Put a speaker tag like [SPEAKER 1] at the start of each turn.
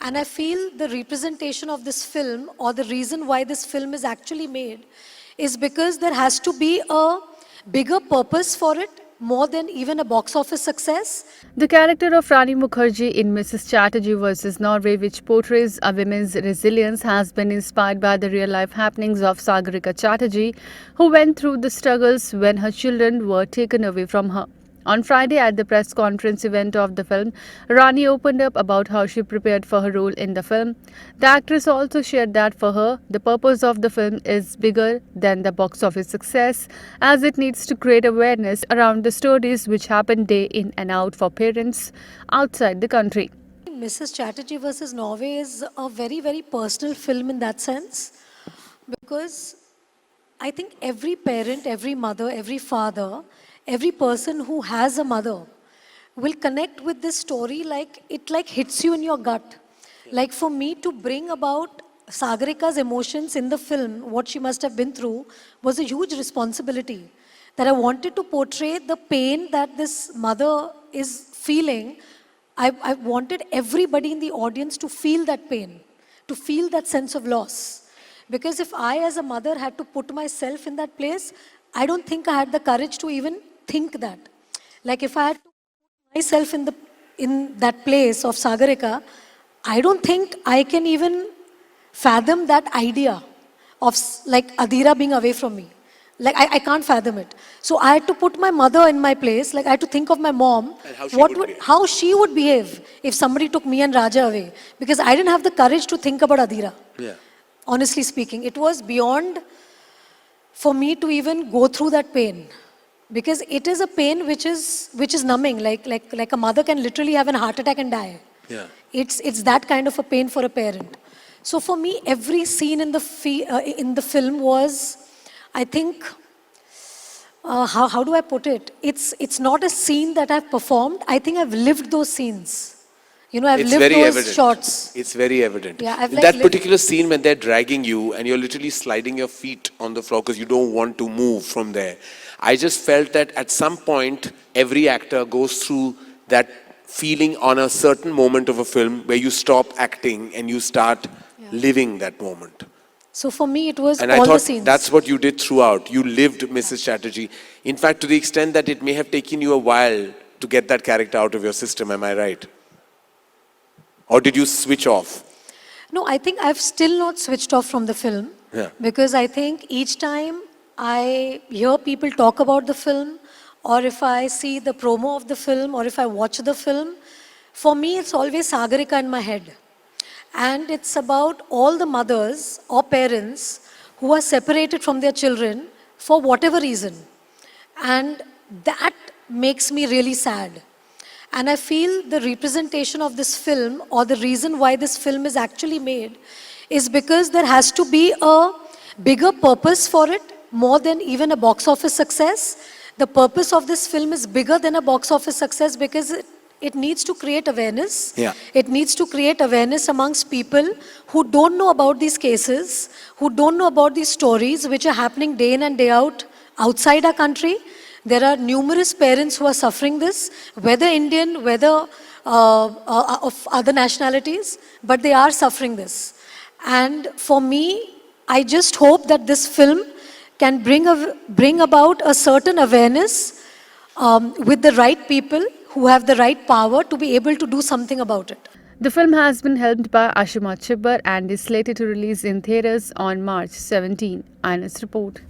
[SPEAKER 1] And I feel the representation of this film, or the reason why this film is actually made, is because there has to be a bigger purpose for it, more than even a box office success.
[SPEAKER 2] The character of Rani Mukherji in Mrs Chatterjee Vs Norway, which portrays a woman's resilience, has been inspired by the real-life happenings of Sagarika Chatterjee, who went through the struggles when her children were taken away from her. On Friday, at the press conference event of the film, Rani opened up about how she prepared for her role in the film. The actress also shared that for her, the purpose of the film is bigger than the box office success, as it needs to create awareness around the stories which happen day in and out for parents outside the country.
[SPEAKER 1] Mrs Chatterjee vs Norway is a very, very personal film in that sense, because I think every parent, every mother, every father, every person who has a mother will connect with this story, like it hits you in your gut. Like for me to bring about Sagarika's emotions in the film, what she must have been through, was a huge responsibility. That I wanted to portray the pain that this mother is feeling. I wanted everybody in the audience to feel that pain, to feel that sense of loss. Because if I as a mother had to put myself in that place, I don't think I had the courage to even think that. Like if I had to put myself in that place of Sagarika, I don't think I can even fathom that idea of like Adira being away from me. Like I can't fathom it. So I had to put my mother in my place. Like I had to think of my mom,
[SPEAKER 3] And
[SPEAKER 1] how she would behave if somebody took me and Raja away. Because I didn't have the courage to think about Adira.
[SPEAKER 3] Yeah.
[SPEAKER 1] Honestly speaking, it was beyond for me to even go through that pain. Because it is a pain which is numbing, like a mother can literally have a heart attack and die.
[SPEAKER 3] Yeah.
[SPEAKER 1] It's that kind of a pain for a parent. So for me, every scene in the film was, I think, how do I put it? It's not a scene that I've performed. I think I've lived those scenes. You know, I've lived those shots.
[SPEAKER 3] It's very evident.
[SPEAKER 1] Yeah, I've
[SPEAKER 3] in
[SPEAKER 1] like
[SPEAKER 3] that particular scene when they're dragging you and you're literally sliding your feet on the floor because you don't want to move from there. I just felt that at some point, every actor goes through that feeling on a certain moment of a film where you stop acting and you start living that moment.
[SPEAKER 1] So for me, it was
[SPEAKER 3] And
[SPEAKER 1] all
[SPEAKER 3] I
[SPEAKER 1] the
[SPEAKER 3] thought
[SPEAKER 1] scenes.
[SPEAKER 3] that's what you did throughout. You lived Mrs. Chatterjee. In fact, to the extent that it may have taken you a while to get that character out of your system, am I right? Or did you switch off?
[SPEAKER 1] No, I think I've still not switched off from the film.
[SPEAKER 3] Yeah.
[SPEAKER 1] Because I think each time I hear people talk about the film, or if I see the promo of the film, or if I watch the film, for me it's always Sagarika in my head. And it's about all the mothers or parents who are separated from their children for whatever reason. And that makes me really sad. And I feel the representation of this film, or the reason why this film is actually made, is because there has to be a bigger purpose for it, more than even a box office success. The purpose of this film is bigger than a box office success because it needs to create awareness.
[SPEAKER 3] Yeah.
[SPEAKER 1] It needs to create awareness amongst people who don't know about these cases, who don't know about these stories which are happening day in and day out outside our country. There are numerous parents who are suffering this, whether Indian, whether of other nationalities, but they are suffering this. And for me, I just hope that this film can bring about a certain awareness with the right people who have the right power to be able to do something about it.
[SPEAKER 2] The film has been helmed by Ashima Chibbar and is slated to release in theatres on March 17. INS report.